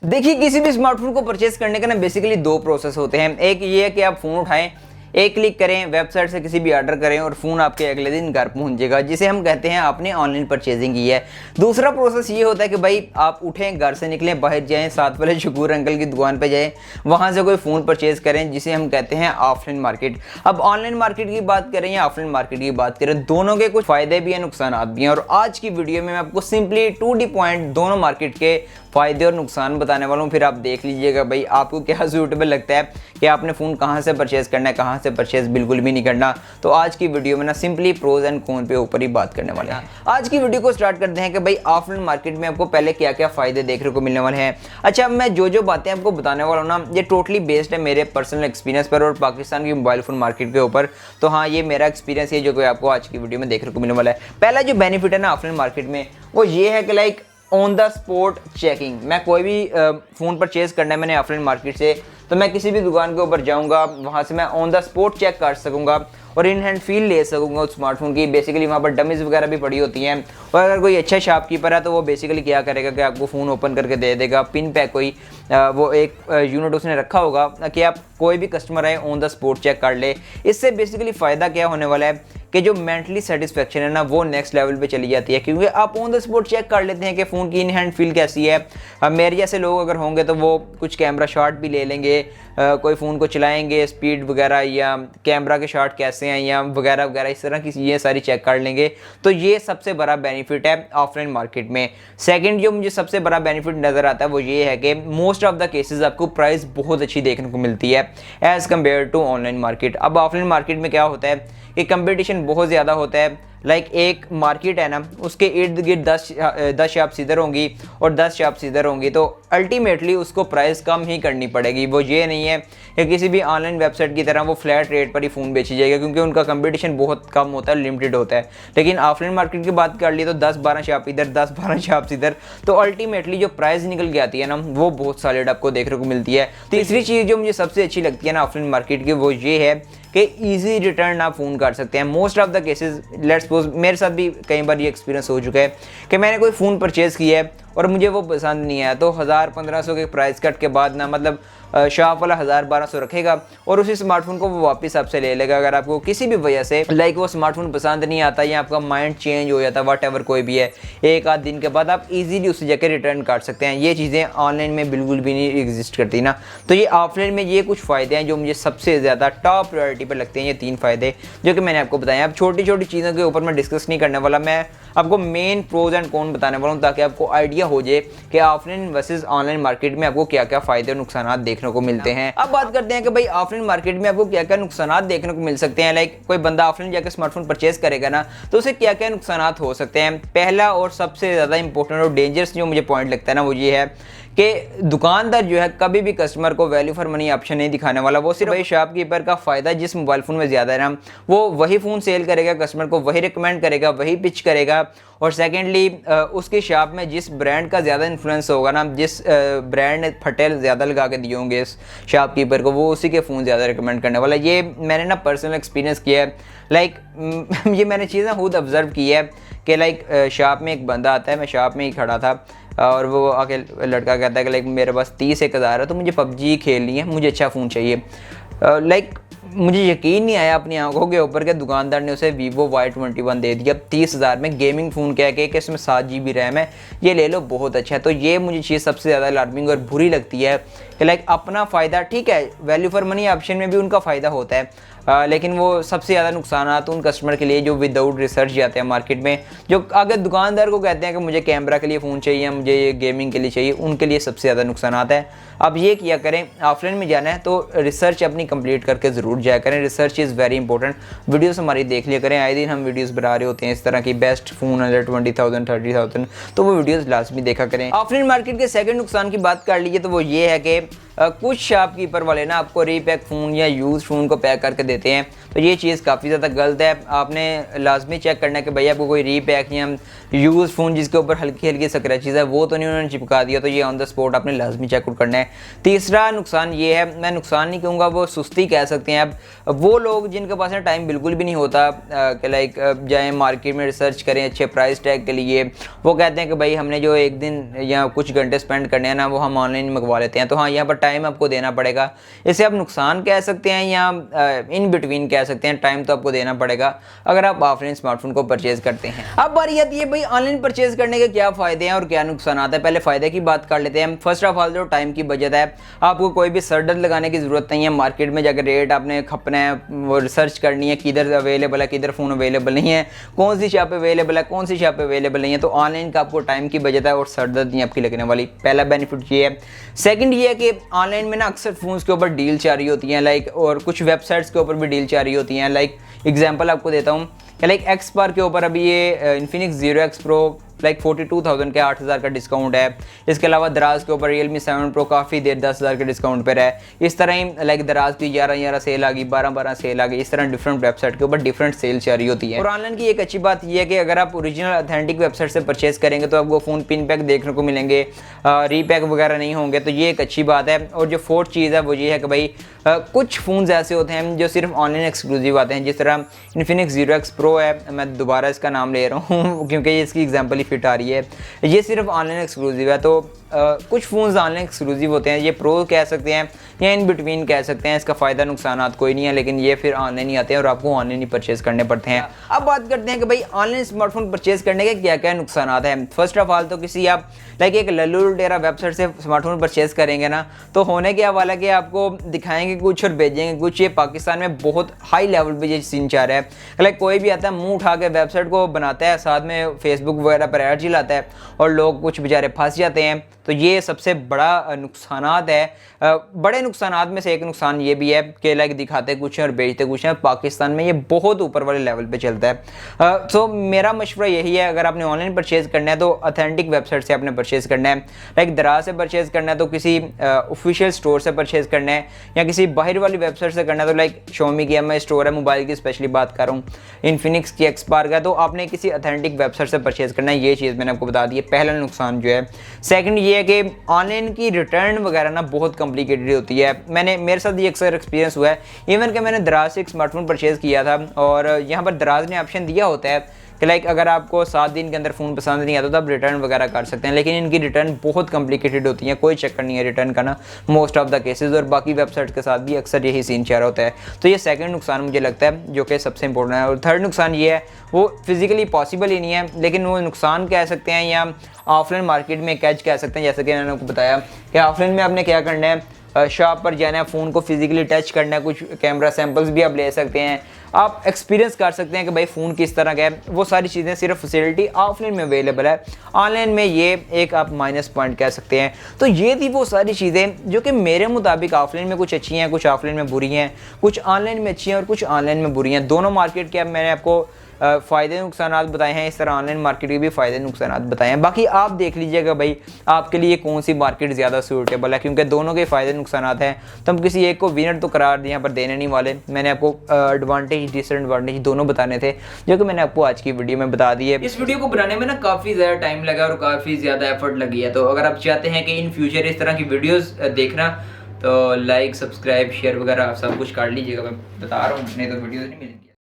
देखिए, किसी भी स्मार्टफोन को परचेज करने का ना बेसिकली दो प्रोसेस होते हैं। एक ये है कि आप फ़ोन उठाएं, एक क्लिक करें, वेबसाइट से किसी भी ऑर्डर करें और फ़ोन आपके अगले दिन घर पहुंच जाएगा, जिसे हम कहते हैं आपने ऑनलाइन परचेजिंग की है। दूसरा प्रोसेस ये होता है कि भाई आप उठें, घर से निकलें, बाहर जाएं, साथ वाले शकूर अंकल की दुकान पर जाएं, वहाँ से कोई फ़ोन परचेज़ करें, जिसे हम कहते हैं ऑफलाइन मार्केट। अब ऑनलाइन मार्केट की बात करें या ऑफलाइन मार्केट की बात करें, दोनों के कुछ फ़ायदे भी हैं, नुकसान भी हैं। और आज की वीडियो में मैं आपको सिंपली 2D पॉइंट दोनों मार्केट के फ़ायदे और नुकसान बताने वाला हूँ। फिर आप देख लीजिएगा भाई आपको क्या सूटेबल लगता है कि आपने फ़ोन कहाँ से परचेज़ करना है, कहाँ से परचेज़ बिल्कुल भी नहीं करना। तो आज की वीडियो में ना सिंपली प्रोज एंड कॉन पे ऊपर ही बात करने वाले हैं। आज की वीडियो को स्टार्ट करते हैं कि भाई ऑफलाइन मार्केट में आपको पहले क्या क्या फ़ायदे देखने को मिलने वाले हैं। अच्छा, मैं जो बातें आपको बताने वाला हूँ ना, ये टोटली बेस्ड है मेरे पर्सनल एक्सपीरियंस पर और पाकिस्तान की मोबाइल फ़ोन मार्केट के ऊपर। तो हाँ, ये मेरा एक्सपीरियंस है जो कि आपको आज की वीडियो में देखने को मिलने वाला है। पहला जो बेनिफिट है ना ऑफलाइन मार्केट में, वो ये है कि like on the spot checking. मैं कोई भी फ़ोन परचेज़ करना है मैंने ऑफलाइन मार्केट से, तो मैं किसी भी दुकान के ऊपर जाऊंगा, वहाँ से मैं ऑन द स्पॉट चेक कर सकूंगा और इन हैंड फील ले सकूंगा उस स्मार्टफोन की। बेसिकली वहाँ पर डमीज़ वगैरह भी पड़ी होती हैं और अगर कोई अच्छा शॉपकीपर है तो वो बेसिकली क्या करेगा कि आपको फ़ोन ओपन करके दे देगा, पिन पे कोई वो एक यूनिट उसने रखा होगा कि आप कोई भी कस्टमर आए ऑन द स्पॉट चेक कर ले। इससे बेसिकली फ़ायदा क्या होने वाला है कि जो मेंटली सेटिस्फेक्शन है ना, वो नेक्स्ट लेवल पे चली जाती है, क्योंकि आप ऑन द स्पॉट चेक कर लेते हैं कि फ़ोन की इन हैंड फील कैसी है। मेरे जैसे लोग अगर होंगे तो वो कुछ कैमरा शॉट भी ले लेंगे, कोई फ़ोन को चलाएंगे, स्पीड वगैरह या कैमरा के शॉट कैसे हैं या वगैरह वगैरह, इस तरह की चीज़ें सारी चेक कर लेंगे। तो ये सबसे बड़ा बेनिफिट है ऑफलाइन मार्केट में। सेकंड जो मुझे सबसे बड़ा बेनिफिट नज़र आता है वो ये है कि मोस्ट ऑफ द केसेस आपको प्राइस बहुत अच्छी देखने को मिलती है as compared to online market. अब ऑफलाइन मार्केट में क्या होता है कि कंपटीशन बहुत ज़्यादा होता है। लाइक एक मार्केट है ना, उसके इर्द गिर्द 10 शॉप्स इधर होंगी और 10 शॉप्स इधर होंगी, तो अल्टीमेटली उसको प्राइस कम ही करनी पड़ेगी। वो ये नहीं है कि किसी भी ऑनलाइन वेबसाइट की तरह वो फ्लैट रेट पर ही फ़ोन बेची जाएगा, क्योंकि उनका कंपटीशन बहुत कम होता है, लिमिटेड होता है। लेकिन ऑफलाइन मार्केट की बात कर ली तो 10-12 शॉप इधर, 10-12 शॉप्स इधर, तो अल्टीमेटली जो प्राइस निकल के आती है ना, वो बहुत सॉलिड आपको देखने को मिलती है। तीसरी चीज़ जो मुझे सबसे अच्छी लगती है ना ऑफलाइन मार्केट की, वो ये है कि इजी रिटर्न आप फ़ोन कर सकते हैं। Most of the cases, let's suppose मेरे साथ भी कई बार ये एक्सपीरियंस हो चुका है कि मैंने कोई फ़ोन परचेज़ किया है और मुझे वो पसंद नहीं आया, तो 1000-1500 के प्राइस कट के बाद ना, मतलब शॉप वाला 1000-1200 रखेगा और उसी स्मार्टफोन को वो वापस आपसे ले लेगा। अगर आपको किसी भी वजह से लाइक वो स्मार्टफोन पसंद नहीं आता या आपका माइंड चेंज हो जाता, वट एवर कोई भी है, एक आध दिन के बाद आप इजीली उसी जगह रिटर्न कर सकते हैं। ये चीज़ें ऑनलाइन में बिल्कुल भी नहीं एग्जिस्ट करती ना। तो ये ऑफलाइन में ये कुछ फ़ायदे हैं जो मुझे सबसे ज़्यादा टॉप प्रायोरिटी पर लगते हैं। ये 3 फ़ायदे जो कि मैंने आपको बताए। अब छोटी छोटी चीज़ों के ऊपर मैं डिस्कस नहीं करने वाला, मैं आपको मेन प्रोज एंड कॉन बताने वाला हूँ, ताकि आपको आइडिया हो जाए कि ऑफलाइन वर्सेस ऑनलाइन मार्केट में आपको क्या क्या फ़ायदे और नुकसान देखने को मिलते हैं। अब बात करते हैं कि भाई ऑफलाइन मार्केट में आपको क्या क्या नुकसान देखने को मिल सकते हैं। लाइक कोई बंदा ऑफलाइन जाकर स्मार्टफोन परचेज करेगा ना, तो उसे क्या क्या नुकसान हो सकते हैं। पहला और सबसे ज़्यादा इंपॉर्टेंट और डेंजरस जो मुझे पॉइंट लगता है ना, वो ये है कि दुकानदार जो है कभी भी कस्टमर को वैल्यू फॉर मनी ऑप्शन नहीं दिखाने वाला। वो सिर्फ वही शॉपकीपर का फ़ायदा जिस मोबाइल फ़ोन में ज़्यादा है ना, वो वही फ़ोन सेल करेगा, कस्टमर को वही रिकमेंड करेगा, वही पिच करेगा। और सेकेंडली उसकी शॉप में जिस ब्रांड का ज़्यादा इन्फ्लुएंस होगा ना, जिस ब्रांड ने फटे ज़्यादा लगा के दिए होंगे इस शॉपकीपर को, वो उसी के फ़ोन ज़्यादा रिकमेंड करने वाला। ये मैंने ना पर्सनल एक्सपीरियंस किया है। लाइक ये मैंने चीज़ें खुद ऑब्जर्व की है कि लाइक शॉप में एक बंदा आता है, मैं शॉप में ही खड़ा था और वो आके लड़का कहता है कि लाइक मेरे पास 30-1000 है, तो मुझे पबजी खेलनी है, मुझे अच्छा फ़ोन चाहिए। लाइक मुझे यकीन नहीं आया अपनी आंखों के ऊपर के दुकानदार ने उसे Vivo Y21 दे दिया 30,000 में, गेमिंग फ़ोन कह के कि इसमें 7 GB रैम है, ये ले लो, बहुत अच्छा है। तो ये मुझे चीज़ सबसे ज़्यादा अलार्मिंग और बुरी लगती है कि लाइक अपना फ़ायदा ठीक है, वैल्यू फॉर मनी ऑप्शन में भी उनका फ़ायदा होता है, लेकिन वो सबसे ज़्यादा नुकसान तो उन कस्टमर के लिए जो विदाउट रिसर्च जाते हैं मार्केट में, जो अगर दुकानदार को कहते हैं कि मुझे कैमरा के लिए फ़ोन चाहिए, मुझे ये गेमिंग के लिए चाहिए, उनके लिए सबसे ज़्यादा नुकसान आता है। अब ये किया करें, ऑफलाइन में जाना है तो रिसर्च अपनी कंप्लीट करके ज़रूर जाया करें। Research is very important. Videos हमारी देख लिया करें, आए दिन हम वीडियोस बना रहे होते हैं इस तरह की, बेस्ट फ़ोन अंडर 20,000 30,000, तो वो वीडियोस लाजमी देखा करें। ऑफलाइन मार्केट के सेकंड नुकसान की बात कर लीजिए तो वो ये है कि कुछ शॉपकीपर वाले ना आपको रीपैक फ़ोन या यूज़ फ़ोन को पैक करके देते हैं, तो ये चीज़ काफ़ी ज़्यादा गलत है। आपने लाजमी चेक करना है कि भाई आपको कोई रीपैक या यूज़ फ़ोन जिसके ऊपर हल्की हल्की स्क्रैचेज़ है वो तो नहीं उन्होंने चिपका दिया, तो ये ऑन द स्पॉट आपने लाजमी चेकआउट करना है। तीसरा नुकसान ये है, मैं नुकसान नहीं कहूँगा, वो सुस्ती कह सकते हैं आप, वो लोग जिनके पास टाइम बिल्कुल भी नहीं होता कि लाइक जाएँ मार्केट में रिसर्च करें अच्छे प्राइस टैग के लिए, वो कहते हैं कि भाई हमने जो एक दिन या कुछ घंटे स्पेंड करने हैं ना वो हम ऑनलाइन मंगवा लेते हैं। तो हाँ, यहाँ पर टाइम आपको देना पड़ेगा। इसे आप नुकसान कह सकते हैं या इन बिटवीन कह सकते हैं, टाइम तो आपको देना पड़ेगा अगर आप ऑफलाइन स्मार्टफोन को परचेज करते हैं। अब बारी आती है भाई ऑनलाइन परचेज करने के क्या फ़ायदे हैं और क्या नुकसान है। पहले फ़ायदे की बात कर लेते हैं। फर्स्ट ऑफ ऑल जो टाइम की बचत है, आपको कोई भी सर दर्द लगाने की ज़रूरत नहीं है। मार्केट में जाकर रेट आपने खपना है, वो रिसर्च करनी है किधर अवेलेबल है, किधर फ़ोन अवेलेबल नहीं है, कौन सी शॉप अवेलेबल है, कौन सी शॉप अवेलेबल नहीं है। तो ऑनलाइन का आपको टाइम की बचत है और सर दर्द नहीं आपकी लगने वाली। पहला बेनिफिट ये है। सेकंड ये है कि ऑनलाइन में ना अक्सर फ़ोन्स के ऊपर डील जा रही होती हैं, लाइक, और कुछ वेबसाइट्स के ऊपर भी डील जा रही होती हैं। लाइक एग्जांपल आपको देता हूँ, लाइक एक्सपार के ऊपर अभी ये Infinix Zero X Pro like 42,000 के 8,000 का डिस्काउंट है। इसके अलावा दराज के ऊपर Realme 7 Pro काफ़ी देर 10,000 के डिस्काउंट पर है। इस तरह ही लाइक दराज की 11 सेल आ गई, 12 सेल आ गई। इस तरह डिफरेंट वेबसाइट के ऊपर डिफरेंट सेल जारी होती है। और ऑनलाइन की एक अच्छी बात यह है कि अगर आप ओरिजिनल ऑथेंटिक वेबसाइट से परचेज करेंगे तो आपको फ़ोन पिन पैक देखने को मिलेंगे, रीपैक वगैरह नहीं होंगे, तो ये एक अच्छी बात है। और जो फोर्थ चीज़ है वो ये है कि भाई कुछ फ़ोन्स ऐसे होते हैं जो सिर्फ ऑनलाइन एक्सक्लूसिव आते हैं, जिस तरह इन्फिनिक्स Zero X Pro है, मैं दोबारा इसका नाम ले रहा हूँ क्योंकि इसकी एग्जांपल ही फिट आ रही है। ये सिर्फ ऑनलाइन एक्सक्लूसिव है। तो कुछ फ़ोन्स ऑनलाइन एक्सक्लूसिव होते हैं, ये प्रो कह सकते हैं या इन बिटवीन कह सकते हैं। इसका फ़ायदा नुकसान कोई नहीं है, लेकिन ये फिर ऑनलाइन ही आते हैं और आपको ऑनलाइन ही परचेज़ करने पड़ते हैं। अब बात करते हैं कि भाई ऑनलाइन स्मार्टफोन परचेज़ करने के क्या क्या नुकसान हैं। फर्स्ट ऑफ ऑल तो किसी आप लाइक एक लल्लू डेरा वेबसाइट से स्मार्टफोन परचेज़ करेंगे ना, तो होने क्या वाला कि आपको दिखाएंगे कुछ और भेजेंगे कुछ। ये पाकिस्तान में बहुत हाई लेवल पे ये सीन चाह रहा है। लाइक कोई भी आता है मुंह उठा के वेबसाइट को बनाता है, साथ में फेसबुक वगैरह पर ऐड चलाता है और लोग कुछ बेचारे फंस जाते हैं। तो ये सबसे बड़ा नुकसानात है। बड़े नुकसानात में से एक नुकसान ये भी है कि लाइक दिखाते कुछ हैं और बेचते कुछ हैं। पाकिस्तान में ये बहुत ऊपर वाले लेवल पे चलता है। तो मेरा मशवरा यही है, अगर आपने ऑनलाइन परचेज़ करना है तो ऑथेंटिक वेबसाइट से आपने परचेज़ करना है। लाइक दराज से परचेज़ करना है तो किसी ऑफिशियल स्टोर से परचेज़ करना है, या किसी बाहर वाली वेबसाइट से करना है तो लाइक Xiaomi की MI स्टोर है, मोबाइल की स्पेशली बात कर रहा हूँ, इन्फिनिक्स की एक्सपार का, तो आपने किसी ऑथेंटिक वेबसाइट से परचेज़ करना है। ये चीज़ मैंने आपको बता दी है, पहला नुकसान जो है। सेकंड ये है कि ऑनलाइन की रिटर्न वगैरह ना बहुत कॉम्प्लिकेटेड होती है। मेरे साथ ये अक्सर एक्सपीरियंस हुआ है। इवन कि मैंने दराज से एक स्मार्टफोन परचेज़ किया था और यहाँ पर दराज ने ऑप्शन दिया होता है कि लाइक अगर आपको 7 दिन के अंदर फ़ोन पसंद नहीं आता तो आप रिटर्न वगैरह कर सकते हैं, लेकिन इनकी रिटर्न बहुत कॉम्प्लिकेटेड होती है। कोई चक्कर नहीं है रिटर्न का ना मोस्ट ऑफ द केसेस, और बाकी वेबसाइट्स के साथ भी अक्सर यही सीन चाह रहा होता है। तो ये सेकंड नुकसान मुझे लगता है जो कि सबसे इंपॉर्टेंट है। और थर्ड नुकसान ये है, वो फिजिकली पॉसिबल ही नहीं है, लेकिन वो नुकसान कह सकते हैं या ऑफलाइन मार्केट में कैच कह सकते हैं। जैसे कि मैंने आपको बताया कि ऑफलाइन में आपने क्या करना है, शॉप पर जाना है, फ़ोन को फिजिकली टच करना है, कुछ कैमरा सैंपल्स भी आप ले सकते हैं, आप एक्सपीरियंस कर सकते हैं कि भाई फ़ोन किस तरह का है। वो सारी चीज़ें सिर्फ फैसिलिटी ऑफलाइन में अवेलेबल है, ऑनलाइन में ये एक आप माइनस पॉइंट कह सकते हैं। तो ये थी वो सारी चीज़ें जो कि मेरे मुताबिक ऑफलाइन में कुछ अच्छी हैं, कुछ ऑफलाइन में बुरी हैं, कुछ ऑनलाइन में अच्छी हैं और कुछ ऑनलाइन में बुरी हैं। दोनों मार्केट के मैंने आपको फ़ायदे नुकसानात बताए हैं, इस तरह ऑनलाइन मार्केट के भी फ़ायदे नुकसानात बताए हैं। बाकी आप देख लीजिएगा भाई आपके लिए कौन सी मार्केट ज़्यादा सूटेबल है, क्योंकि दोनों के फ़ायदे नुकसानात हैं। तो हम किसी एक को विनर तो करार यहाँ पर देने नहीं वाले। मैंने आपको एडवांटेज डिसएडवांटेज दोनों बताने थे, जो कि मैंने आपको आज की वीडियो में बता दिए। इस वीडियो को बनाने में ना काफ़ी ज़्यादा टाइम लगा और काफ़ी ज़्यादा एफर्ट लगी है। तो अगर आप चाहते हैं कि इन फ्यूचर इस तरह की वीडियोज़ देखना, तो लाइक, सब्सक्राइब, शेयर वगैरह आप सब कुछ कर लीजिएगा। मैं बता रहा हूँ, नहीं तो वीडियोज़ नहीं मिलेंगी।